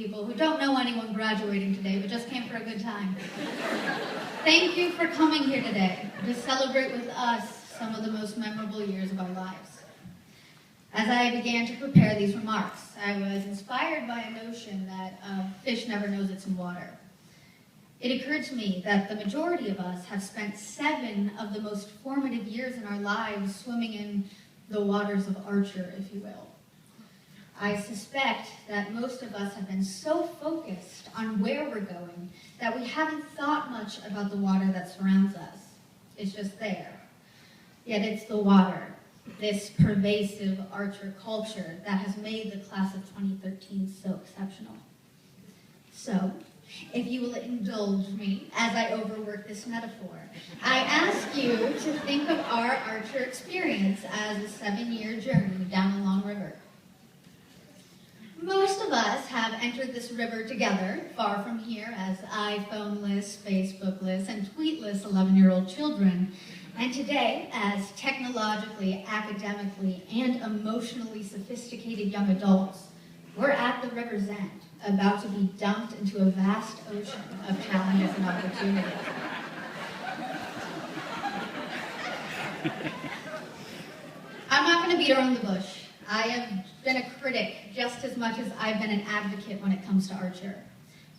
people who don't know anyone graduating today, but just came for a good time. Thank you for coming here today to celebrate with us some of the most memorable years of our lives. As I began to prepare these remarks, I was inspired by a notion that a fish never knows it's in water. It occurred to me that the majority of us have spent 7 of the most formative years in our lives swimming in the waters of Archer, if you will. I suspect that most of us have been so focused on where we're going that we haven't thought much about the water that surrounds us. It's just there. Yet it's the water, this pervasive Archer culture, that has made the class of 2013 so exceptional. So, if you will indulge me as I overwork this metaphor, I ask you to think of our Archer experience as a 7-year journey down a long river. Most of us have entered this river together, far from here as iPhone-less, Facebook-less, and tweetless 11-year-old children, and today as technologically, academically, and emotionally sophisticated young adults. We're at the river's end, about to be dumped into a vast ocean of challenges and opportunities. I'm not going to beat around the bush. I have been a critic just as much as I've been an advocate when it comes to Archer.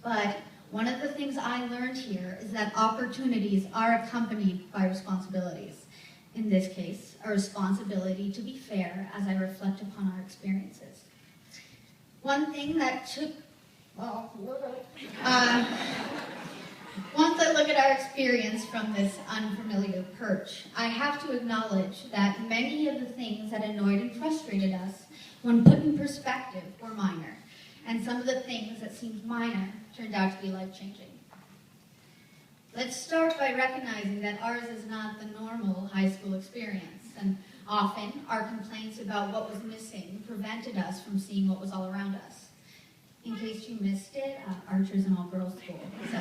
But one of the things I learned here is that opportunities are accompanied by responsibilities. In this case, a responsibility to be fair as I reflect upon our experiences. One thing that took, once I look at our experience from this unfamiliar perch, I have to acknowledge that many of the things that annoyed and frustrated us when put in perspective were minor, and some of the things that seemed minor turned out to be life-changing. Let's start by recognizing that ours is not the normal high school experience, and often our complaints about what was missing prevented us from seeing what was all around us. In case you missed it, Archer's an all-girls school. So,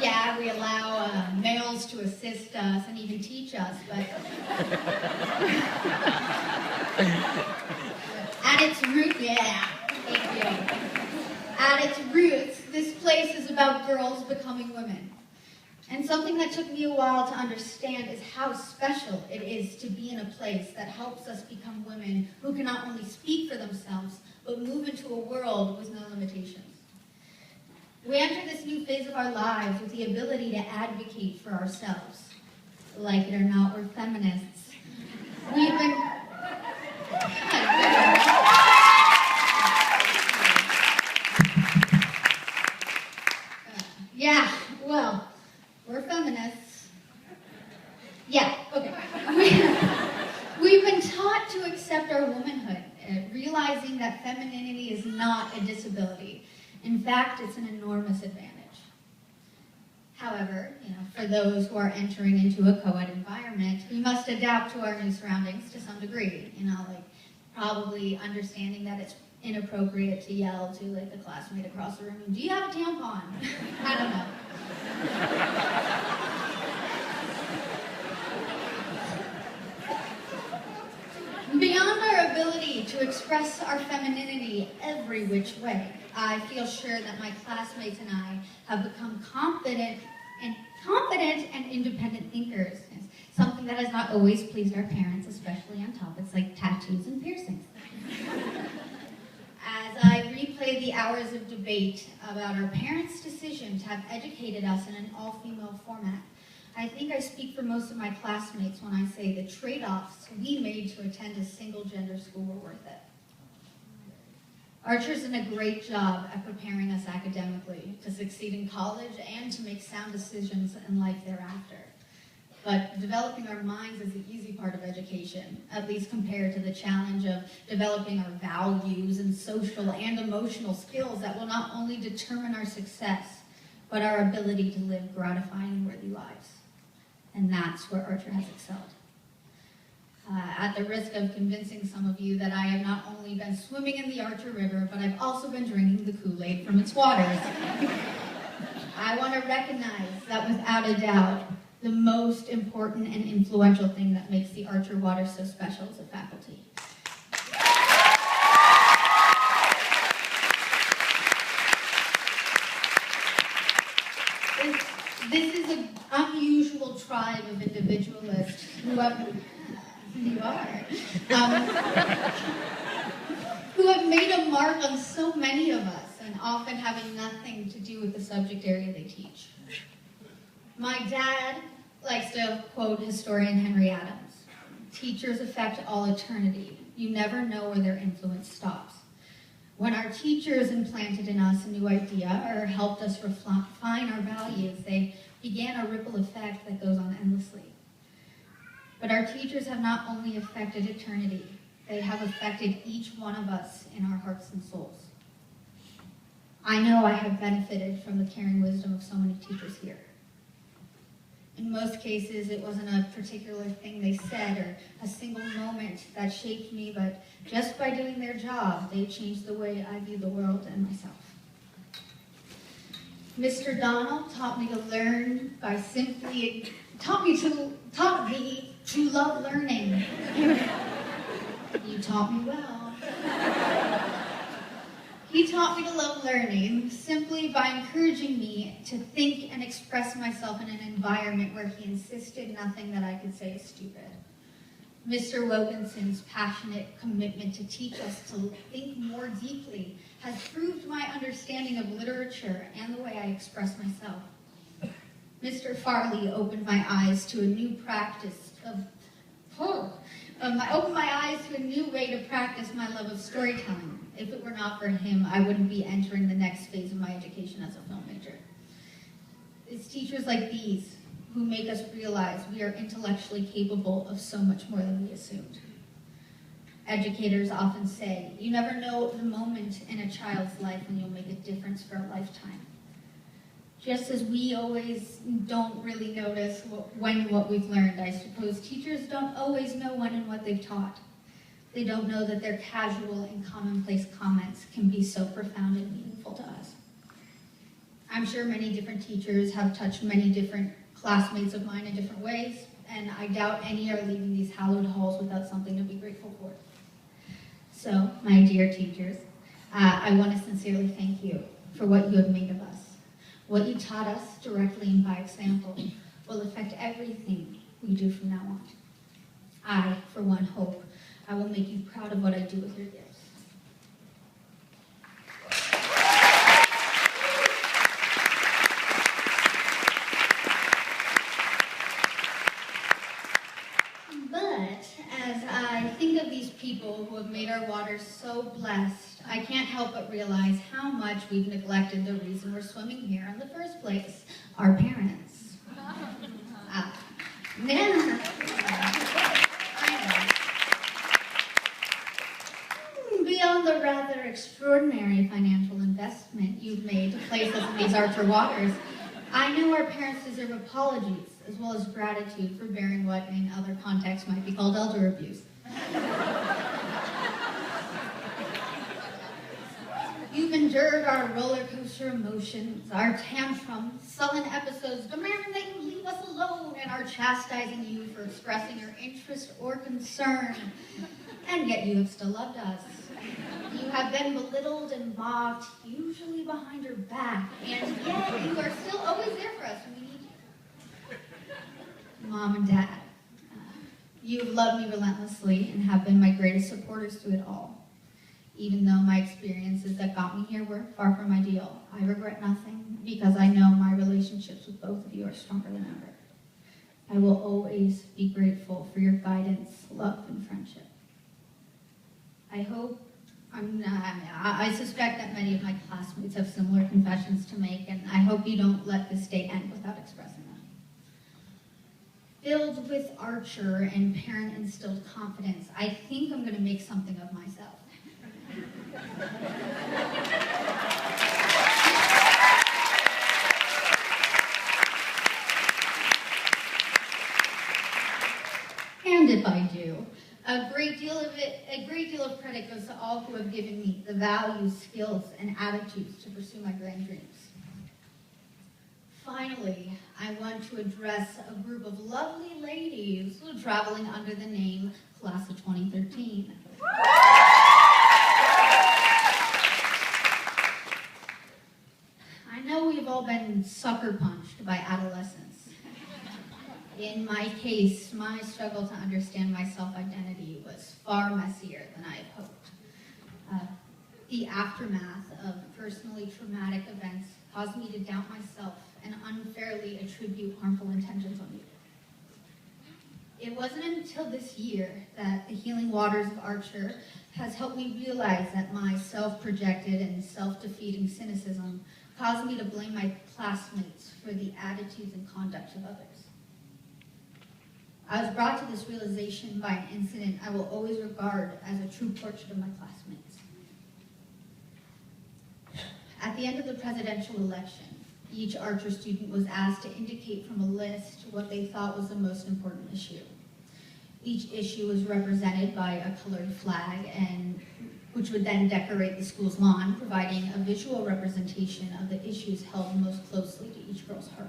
yeah, we allow males to assist us and even teach us, but at its root, yeah, thank you. At its roots, this place is about girls becoming women. And something that took me a while to understand is how special it is to be in a place that helps us become women who can not only speak for themselves, but move into a world with no limitations. We enter this new phase of our lives with the ability to advocate for ourselves. Like it or not, we're feminists. We've been... Yeah, well, we're feminists. Yeah, okay. We've been taught to accept our womanhood, realizing that femininity is not a disability. In fact, it's an enormous advantage. However, for those who are entering into a co-ed environment, we must adapt to our new surroundings to some degree. Like probably understanding that it's inappropriate to yell to like the classmate across the room, "Do you have a tampon?" I don't know. Beyond our ability to express our femininity every which way, I feel sure that my classmates and I have become confident and independent thinkers, something that has not always pleased our parents, especially on topics like tattoos and piercings. As I replay the hours of debate about our parents' decision to have educated us in an all-female format, I think I speak for most of my classmates when I say the trade-offs we made to attend a single-gender school were worth it. Archer's done a great job at preparing us academically to succeed in college and to make sound decisions in life thereafter. But developing our minds is the easy part of education, at least compared to the challenge of developing our values and social and emotional skills that will not only determine our success, but our ability to live gratifying and worthy lives. And that's where Archer has excelled. At the risk of convincing some of you that I have not only been swimming in the Archer River, but I've also been drinking the Kool-Aid from its waters, I want to recognize that without a doubt, the most important and influential thing that makes the Archer water so special is the faculty. This is an unusual tribe of individualists who have, who have made a mark on so many of us, and often having nothing to do with the subject area they teach. My dad likes to quote historian Henry Adams. Teachers affect all eternity. You never know where their influence stops. When our teachers implanted in us a new idea or helped us refine our values, they began a ripple effect that goes on endlessly. But our teachers have not only affected eternity, they have affected each one of us in our hearts and souls. I know I have benefited from the caring wisdom of so many teachers here. In most cases, it wasn't a particular thing they said or a single moment that shaped me, but just by doing their job, they changed the way I view the world and myself. Mr. Donald taught me to learn by simply, taught me to love learning. You taught me well. He taught me to love learning simply by encouraging me to think and express myself in an environment where he insisted nothing that I could say is stupid. Mr. Wilkinson's passionate commitment to teach us to think more deeply has proved my understanding of literature and the way I express myself. Mr. Farley opened my eyes to a new practice opened my eyes to a new way to practice my love of storytelling. If it were not for him, I wouldn't be entering the next phase of my education as a film major. It's teachers like these who make us realize we are intellectually capable of so much more than we assumed. Educators often say, you never know the moment in a child's life when you'll make a difference for a lifetime. Just as we always don't really notice when what we've learned, I suppose teachers don't always know when and what they've taught. They don't know that their casual and commonplace comments can be so profound and meaningful to us. I'm sure many different teachers have touched many different classmates of mine in different ways, and I doubt any are leaving these hallowed halls without something to be grateful for. So, my dear teachers, I want to sincerely thank you for what you have made of us. What you taught us directly and by example will affect everything we do from now on. I, for one, hope I will make you proud of what I do with your gifts. But as I think of these people who have made our waters so blessed, I can't help but realize how much we've neglected the reason we're swimming here in the first place, our parents. Beyond the rather extraordinary financial investment you've made to place us in these Archer waters, I know our parents deserve apologies as well as gratitude for bearing what in other contexts might be called elder abuse. You've endured our roller coaster emotions, our tantrums, sullen episodes demanding that you leave us alone, and our chastising you for expressing your interest or concern. And yet you have still loved us. You have been belittled and mocked, usually behind your back, and yet you are still always there for us when we need you. Mom and Dad, you have loved me relentlessly and have been my greatest supporters through it all. Even though my experiences that got me here were far from ideal, I regret nothing because I know my relationships with both of you are stronger than ever. I will always be grateful for your guidance, love, and friendship. I suspect that many of my classmates have similar confessions to make, and I hope you don't let this day end without expressing them. Filled with Archer and parent-instilled confidence, I think I'm going to make something of myself. And if I do, a great deal of credit goes to all who have given me the values, skills, and attitudes to pursue my grand dreams. Finally, I want to address a group of lovely ladies who are traveling under the name Class of 2013. I know we've all been sucker punched by adolescence. In my case, my struggle to understand my self-identity was far messier than I had hoped. The aftermath of personally traumatic events caused me to doubt myself and unfairly attribute harmful intentions on me. It wasn't until this year that the healing waters of Archer has helped me realize that my self-projected and self-defeating cynicism caused me to blame my classmates for the attitudes and conduct of others. I was brought to this realization by an incident I will always regard as a true portrait of my classmates. At the end of the presidential election, each Archer student was asked to indicate from a list what they thought was the most important issue. Each issue was represented by a colored flag, which would then decorate the school's lawn, providing a visual representation of the issues held most closely to each girl's heart.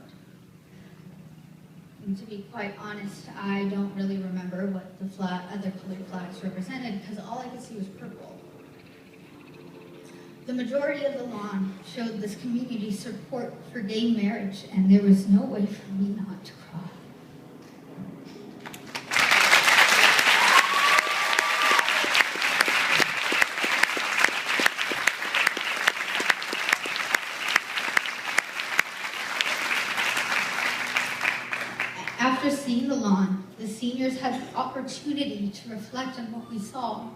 And to be quite honest, I don't really remember what the other colored flags represented because all I could see was purple. The majority of the lawn showed this community's support for gay marriage, and there was no way for me not to cry. After seeing the lawn, the seniors had the opportunity to reflect on what we saw.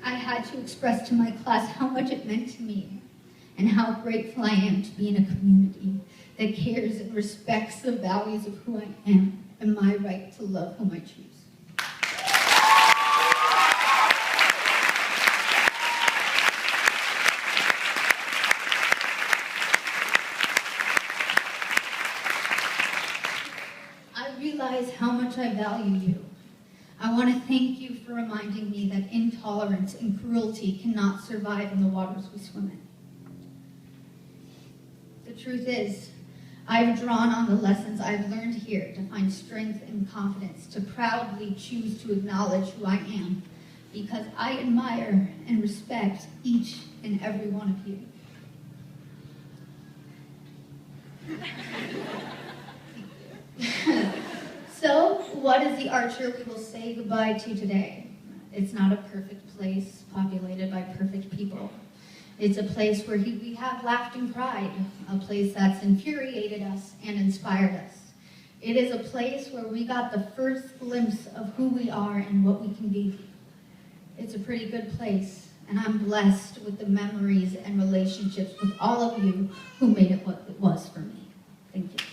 I had to express to my class how much it meant to me and how grateful I am to be in a community that cares and respects the values of who I am and my right to love whom I choose. I realize how much I value you. I want to thank you for reminding me that intolerance and cruelty cannot survive in the waters we swim in. The truth is, I've drawn on the lessons I've learned here to find strength and confidence to proudly choose to acknowledge who I am, because I admire and respect each and every one of you. So, what is the Archer we will say goodbye to today? It's not a perfect place populated by perfect people. It's a place where we have laughed and cried, a place that's infuriated us and inspired us. It is a place where we got the first glimpse of who we are and what we can be. It's a pretty good place, and I'm blessed with the memories and relationships with all of you who made it what it was for me. Thank you.